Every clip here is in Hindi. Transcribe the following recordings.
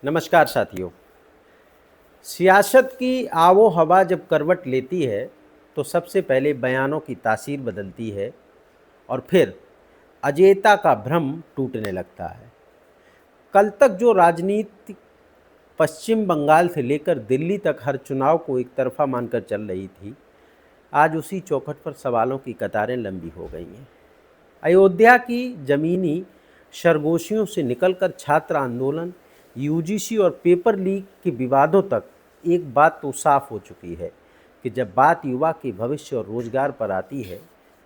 नमस्कार साथियों। सियासत की आबो हवा जब करवट लेती है तो सबसे पहले बयानों की तासीर बदलती है और फिर अजेयता का भ्रम टूटने लगता है। कल तक जो राजनीति पश्चिम बंगाल से लेकर दिल्ली तक हर चुनाव को एक तरफा मानकर चल रही थी, आज उसी चौखट पर सवालों की कतारें लंबी हो गई हैं। अयोध्या की जमीनी सरगोशियों से निकलकर छात्र आंदोलन, यूजीसी और पेपर लीक के विवादों तक एक बात तो साफ हो चुकी है कि जब बात युवा के भविष्य और रोजगार पर आती है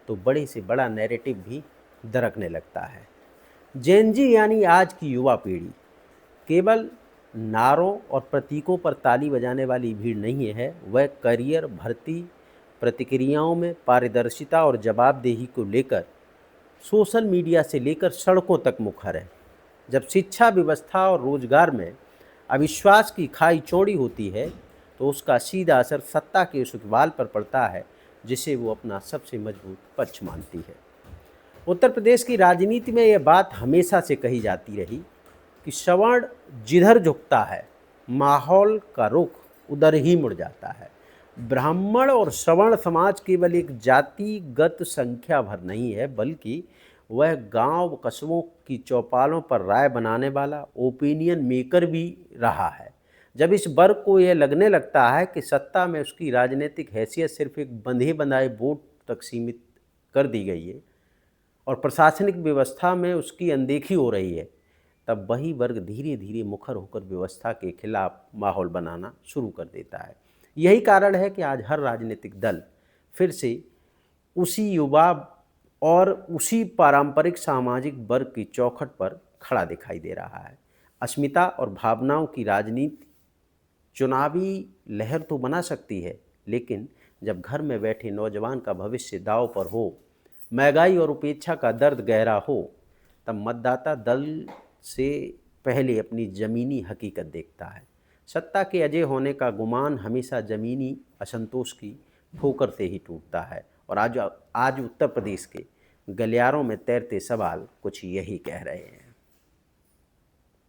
तो बड़े से बड़ा नैरेटिव भी दरकने लगता है। जेनजी यानी आज की युवा पीढ़ी केवल नारों और प्रतीकों पर ताली बजाने वाली भीड़ नहीं है, वह करियर, भर्ती, प्रतिक्रियाओं में पारदर्शिता और जवाबदेही को लेकर सोशल मीडिया से लेकर सड़कों तक मुखर है। जब शिक्षा व्यवस्था और रोजगार में अविश्वास की खाई चौड़ी होती है तो उसका सीधा असर सत्ता के उस इकबाल पर पड़ता है जिसे वो अपना सबसे मजबूत पक्ष मानती है। उत्तर प्रदेश की राजनीति में यह बात हमेशा से कही जाती रही कि सवर्ण जिधर झुकता है माहौल का रुख उधर ही मुड़ जाता है। ब्राह्मण और सवर्ण समाज केवल एक जातिगत संख्या भर नहीं है, बल्कि वह गांव कस्बों की चौपालों पर राय बनाने वाला ओपिनियन मेकर भी रहा है। जब इस वर्ग को यह लगने लगता है कि सत्ता में उसकी राजनीतिक हैसियत सिर्फ एक बंधे बनाए वोट तक सीमित कर दी गई है और प्रशासनिक व्यवस्था में उसकी अनदेखी हो रही है, तब वही वर्ग धीरे धीरे मुखर होकर व्यवस्था के खिलाफ माहौल बनाना शुरू कर देता है। यही कारण है कि आज हर राजनीतिक दल फिर से उसी युवा और उसी पारंपरिक सामाजिक वर्ग की चौखट पर खड़ा दिखाई दे रहा है। अस्मिता और भावनाओं की राजनीति चुनावी लहर तो बना सकती है, लेकिन जब घर में बैठे नौजवान का भविष्य दांव पर हो, महंगाई और उपेक्षा का दर्द गहरा हो, तब मतदाता दल से पहले अपनी ज़मीनी हकीकत देखता है। सत्ता के अजय होने का गुमान हमेशा ज़मीनी असंतोष की ठोकर से ही टूटता है और आज उत्तर प्रदेश के गलियारों में तैरते सवाल कुछ यही कह रहे हैं।